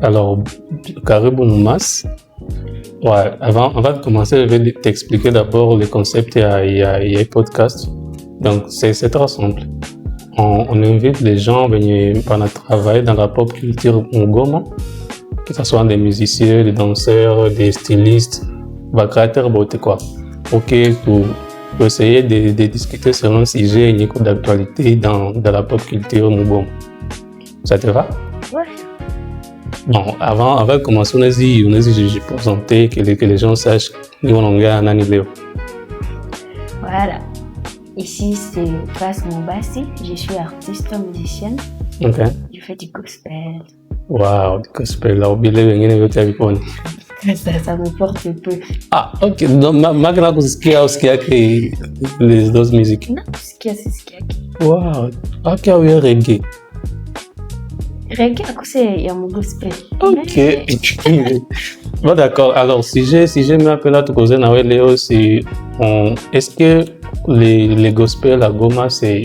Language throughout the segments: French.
Alors, Caribou Noumas, ouais, avant de commencer, je vais t'expliquer d'abord le concept et un podcast. Donc, c'est très simple. On invite les gens à venir travailler dans la pop culture Ngoma, que ce soit des musiciens, des danseurs, des stylistes, des créateurs beauté quoi. Ok, pour essayer de discuter sur un sujet et d'actualité dans la pop culture Ngoma. Ça te va? Ouais. Bon, avant de commencer, on a dit je présentais que les gens sachent où on est en année. Voilà. Ici, c'est Grace Mombassi. Je suis artiste musicienne. Ok. Je fais du gospel. Wow, du gospel. Là, oubliez le téléphone. Ça me porte peu. Ah, ok. Donc, malgré ce qu'il y a créé les deux musiques. Non, ce qu'il y a. Wow. Ok, oui, reggae. Reggae, à quoi c'est il y a mon gospel. Ok. Bon, d'accord. Alors, si j'ai mis un peu là, tout causer, c'est est-ce que les gospel à Goma, c'est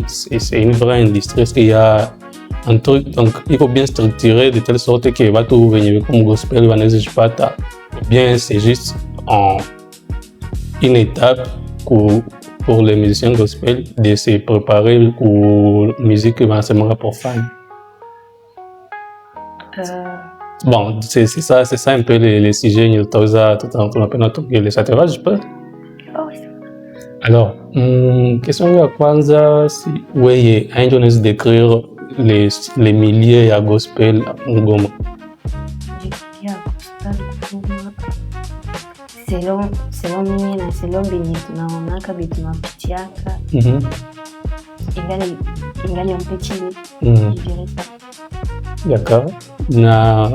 une vraie industrie? Est-ce qu'il y a un truc, donc il faut bien structurer de telle sorte que va tout venir comme gospel, va n'exige pas ta. Bien, c'est juste une étape pour les musiciens gospel de se préparer pour la musique éventuellement profane. Bon, c'est ça un peu les sujets, tout un peu notre gueule. Ça te va, je peux? Oh, oui, ça va. Alors, question ya kwanza, si wewe unaweza décrire les milliers à gospel Ngoma. Selon mimi na selon benye tunaonaka be tunapitiaka ingali un peu chini. Je dirais ça. D'accord. Na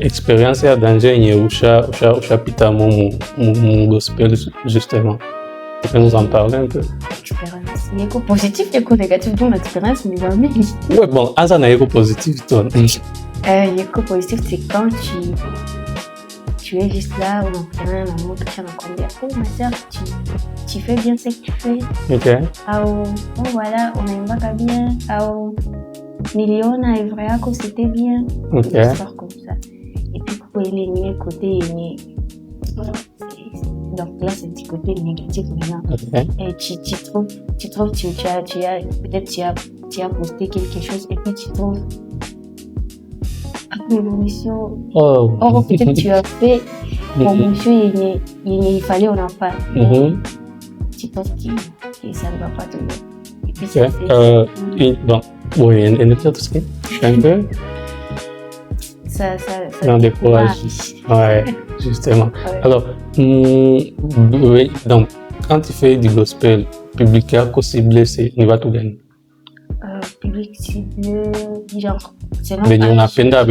expérience ya danger yenye ushapita mu gospel justement. Tu peux nous en parler un peu? Expérience. Il y a quoi positif, il y a quoi négatif dans l'expérience, mais jamais. Ouais, bon, ça n'a pas positif, toi. Il y a quoi positif, c'est quand tu es juste là, on entend un amour qui tient encore bien. Oh, ma soeur, tu fais bien ce que tu fais. Ok. Oh, voilà, on aime pas bien. Oh, Niliona, et vrai, c'était bien. Ok. Des histoires comme ça. Et puis, pour éliminer le côté. Donc là, c'est un petit côté négatif maintenant. Okay. Et tu trouves, peut-être tu as posté quelque chose et puis tu trouves promotion. Oh. Or, peut-être tu as fait promotion et il fallait on en parle. Tu penses que ça ne va pas te donner. Et puis c'est bon, oui, un épisode aussi. Un peu. Ça non, décourage. Ouais, justement. Ouais. Alors, oui, donc, quand tu fais du gospel, public est ciblé, il va tout gagner. Public ciblé, genre. Mais on a penda,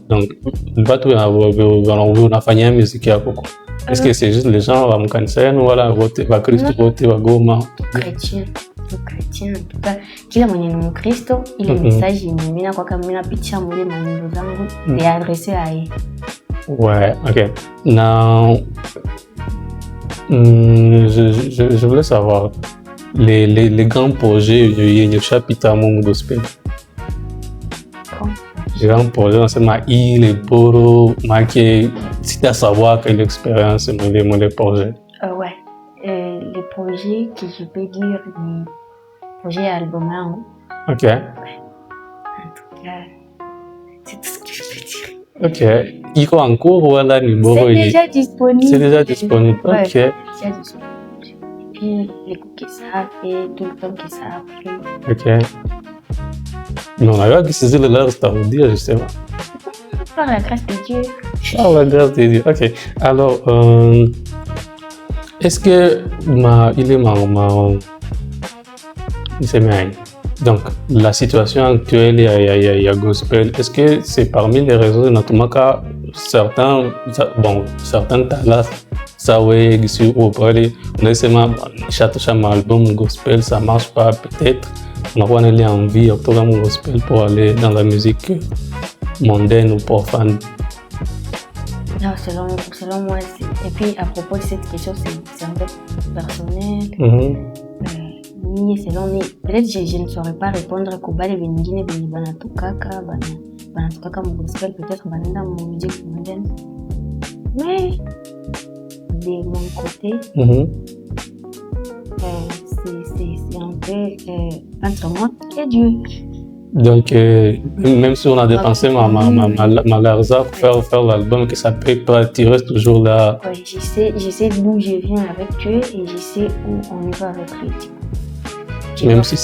donc, il va tout on a fait une musique à beaucoup. Est-ce que c'est juste les gens vont me cancer ou voilà, va Christ voter, va Goma? Chrétien, en tout cas, kila mwenye ni Mkristo, ile message mimi kwa kama mimi napitia mule maneno zangu ni adressé à yeye. Ouais, ok. Now, je voulais savoir les grands projets du chapitre à mon gospel. Les grands projets, on sait les poro, marqué, si tu as savoir quelle expérience les projets. Ouais. Les projets que je peux dire, les projets album. Ok. Ouais. En tout cas, c'est tout ce que je peux dire. Ok. Il est en cours ou là, c'est déjà disponible. C'est déjà disponible. Ouais, ok. C'est déjà disponible. Et puis, les coups que ça a fait, tout le temps que ça a pris. Ok. Mais on a vu que c'est le là, c'est à vous dire justement. Par la grâce de Dieu. Par la grâce de Dieu. Ok. Alors, est-ce que donc la situation actuelle il y a gospel, est-ce que c'est parmi les réseaux notamment que certains talents ça ouais on a album gospel ça marche pas peut-être on a envie de faire un gospel pour aller dans la musique mondaine ou profane. Non, selon moi, et puis à propos de cette question, c'est un peu personnel. nini selon ni peut-être je ne saurais pas répondre kobale bengine benye banatukaka mon gospel peut-être banenda mon musique moderne mais de mon côté c'est un peu entre moi et Dieu. Donc, même si on a dépensé ma larza pour faire l'album, que ça paye pas, tu restes toujours là. Ouais, je sais d'où je viens avec Dieu et je sais où on y va avec lui. Même si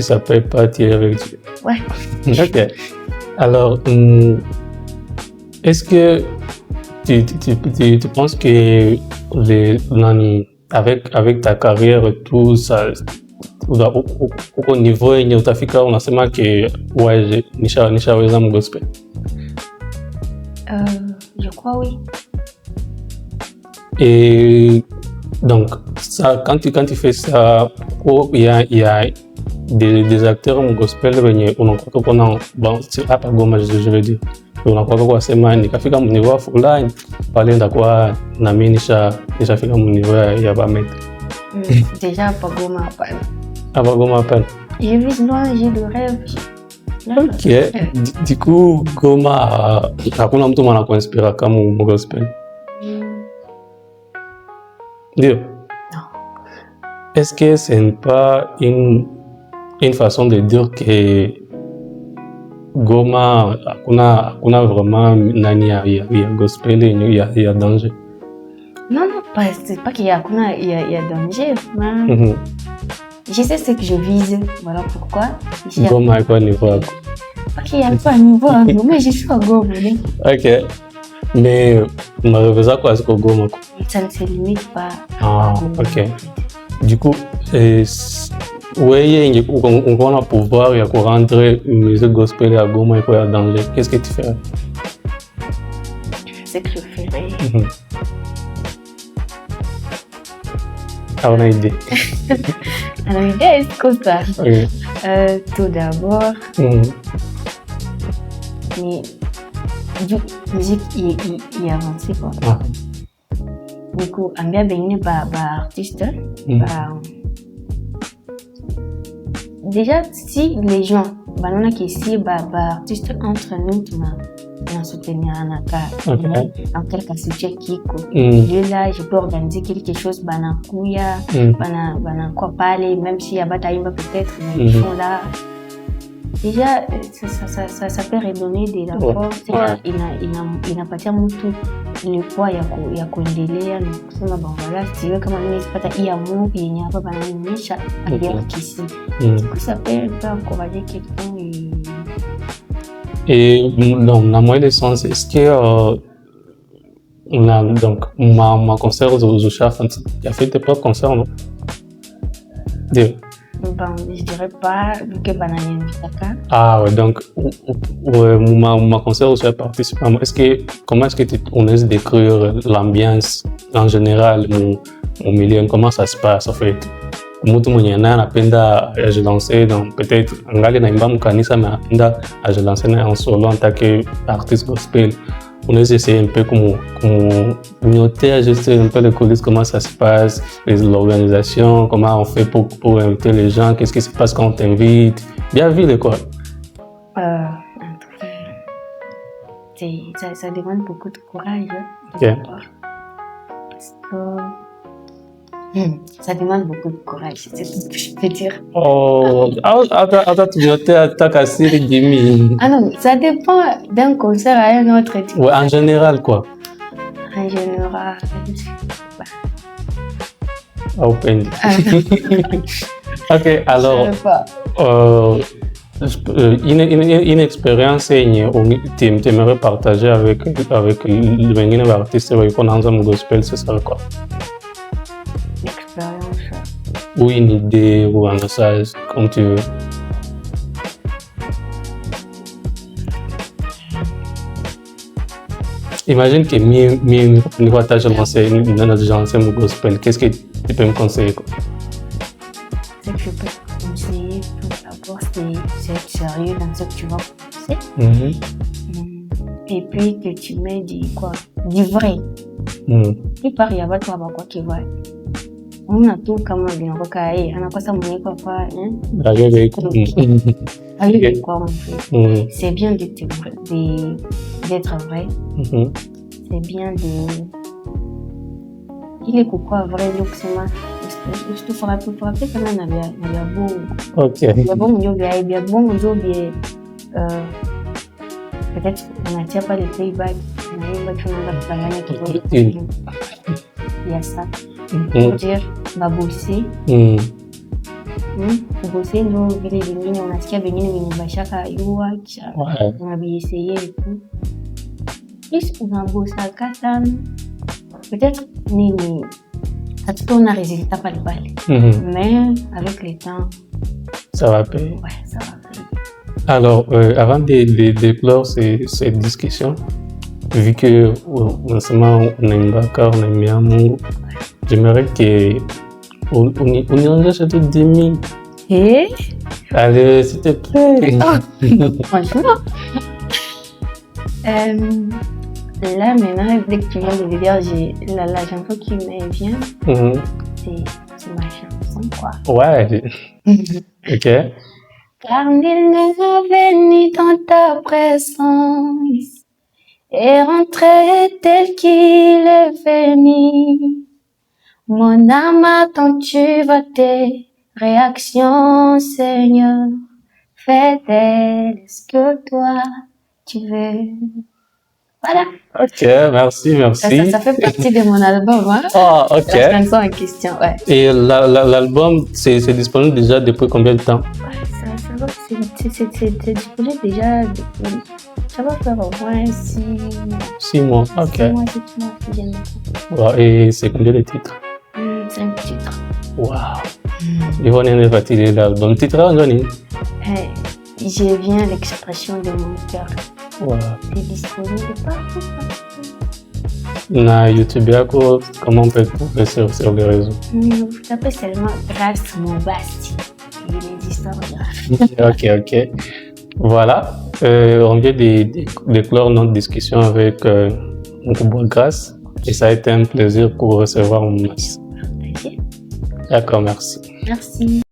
ça paye pas, tu es avec Dieu. Ouais. Ok. Alors, est-ce que tu penses que avec ta carrière et tout ça, au niveau yenye utafika unasema ke ouais nishaweza mu gospel? Je crois oui. Et donc ça quand tu fais ça, il y a des acteurs mu gospel wenye unakuwa kuna bon hapa Goma je veux dire unakuwa kwa sema nikafika mu niveau fulani pale ndakuwa na mimi nishafika mu niveau ya Bamete. Déjà pas Goma hapana. Hapa Goma hapana. Je vis loin, j'ai de rêve. Ok. Du coup, Goma hakuna mtu mwana kuinspira kama mu gospel. Ndio. Non. Est-ce que ce n'est pas une façon de dire que Goma hakuna vraiment nani ya gospel il y a danger? Non, c'est pas qu'il y a danger, mais je sais ce que je vise, voilà pourquoi. Goma est quoi niveau? Pas qu'il y a pas niveau, mais je suis à Goma. Ok. Mais unaweza kwa ziko Goma? Ça ne se limite pas à Goma. Ok. Du coup, ouais, on a pouvoir ya rendre musique gospel à Goma et quoi danger. Qu'est-ce que tu fais? Ce que je ferais. Ah, on a une idée. Alors, l'idée est comme ça. Okay. Tout d'abord, mais musique il avancé quoi. Du coup, ambia bengine ba artiste, déjà si les gens banana qui si ba artiste entre nous on soutenir en quelque sujet kiko là je peux organiser quelque chose banakuya bana quoi parler même si abataimba peut-être mais ils sont là déjà ça peut redonner de la force inapatia mtu ni kwa ya kuendelea na kusema bangala siwe kama mimi sipata hii amu yenye hapa bananionyesha alia kisi ça peut encourager quelqu'un et donc dans le sens est-ce que on a donc ma concert aux chefs tu as fait tes propres concerts non? Bon, je dirais pas vu que banane ah ouais donc ma concert aussi a participé. Comment est-ce que on essaie de décrire l'ambiance en général au milieu, comment ça se passe en fait? Mtu mwenye anapenda ajilancer donc peut-être angali naimba mkanisa mais anapenda ajilancer en solo en tant qu'artiste gospel. On essaie un peu comme noter juste un peu les coulisses, comment ça se passe, l'organisation, comment on fait pour inviter les gens, qu'est-ce qui se passe quand on t'invite. Bien vu quoi. Ça demande beaucoup de courage. Okay. Parce que ça demande beaucoup de courage, c'est tout ce que je peux dire. Oh, attends, tu notais ta cassure Jimmy. Ah non, ça dépend d'un concert à un autre. Ouais, en général quoi. En général, Open. Ok, alors, une expérience que tu aimerais partager avec les artistes qui ont un gospel, ce serait quoi? Ou une idée ou un message, comme tu veux. Imagine que nous partageons mon gospel. Qu'est-ce que tu peux me conseiller? Ce que je peux te conseiller, tout d'abord, c'est être sérieux dans ce que tu vas penser. Et puis que tu mets du vrai. Plus par y a pas toi quoi qui va. On a tout comme bien recaillé. On a quoi ça monnaie quoi hein? Avec quoi on fait. C'est bien d'être vrai. C'est bien de. Il est pourquoi vrai donc c'est moi. Je te ferai plus frapper quand même il y a bon. Ok. Il y a bon il y a bon peut-être on n'attire pas les playback. Il y a ça. Pour dire, va bosser. Bosser, nous, on a ce qu'il y a venu, on va essayer et tout. Plus on a bossé à Katan, peut-être, on a résultat pas le bal. Mais avec le temps, ça va payer. Ouais, ça va payer. Alors, avant de déclore cette discussion, vu que en ce moment on aime Bakar, on aime Amour, j'aimerais qu'on y enregistre 10 000. Et allez, s'il te plaît. Franchement. Là, maintenant, dès que tu viens de le dire, j'ai la chanson qui me vient. C'est ma chanson, quoi. Ouais. Ok. Car nul n'est venu dans ta présence et rentré tel qu'il est venu. Mon âme attend, tu vas tes réactions, Seigneur. Fais d'elle ce que toi tu veux. Voilà. Ok, merci. Ça fait partie de mon album, hein. Ah, ok. La chanson en question, ouais. Et l'album, c'est disponible déjà depuis combien de temps? C'est disponible déjà depuis. Ça va faire au moins 6 mois. 6 mois, ok. 6 mois, qui viennent wow. Et c'est combien de titres? 5 titres. Waouh. Il va nous fatiguer l'album. Titre, on donne. Je viens à l'expression de mon cœur. Wow. C'est disponible partout. Na YouTube, comment on peut trouver sur les réseaux? Vous tapez seulement Grâce Mobasti. Il y a des histoires. Ok. Voilà. On vient de clore notre discussion avec Grâce. Et ça a été un plaisir pour recevoir mon masse. D'accord, merci. Merci.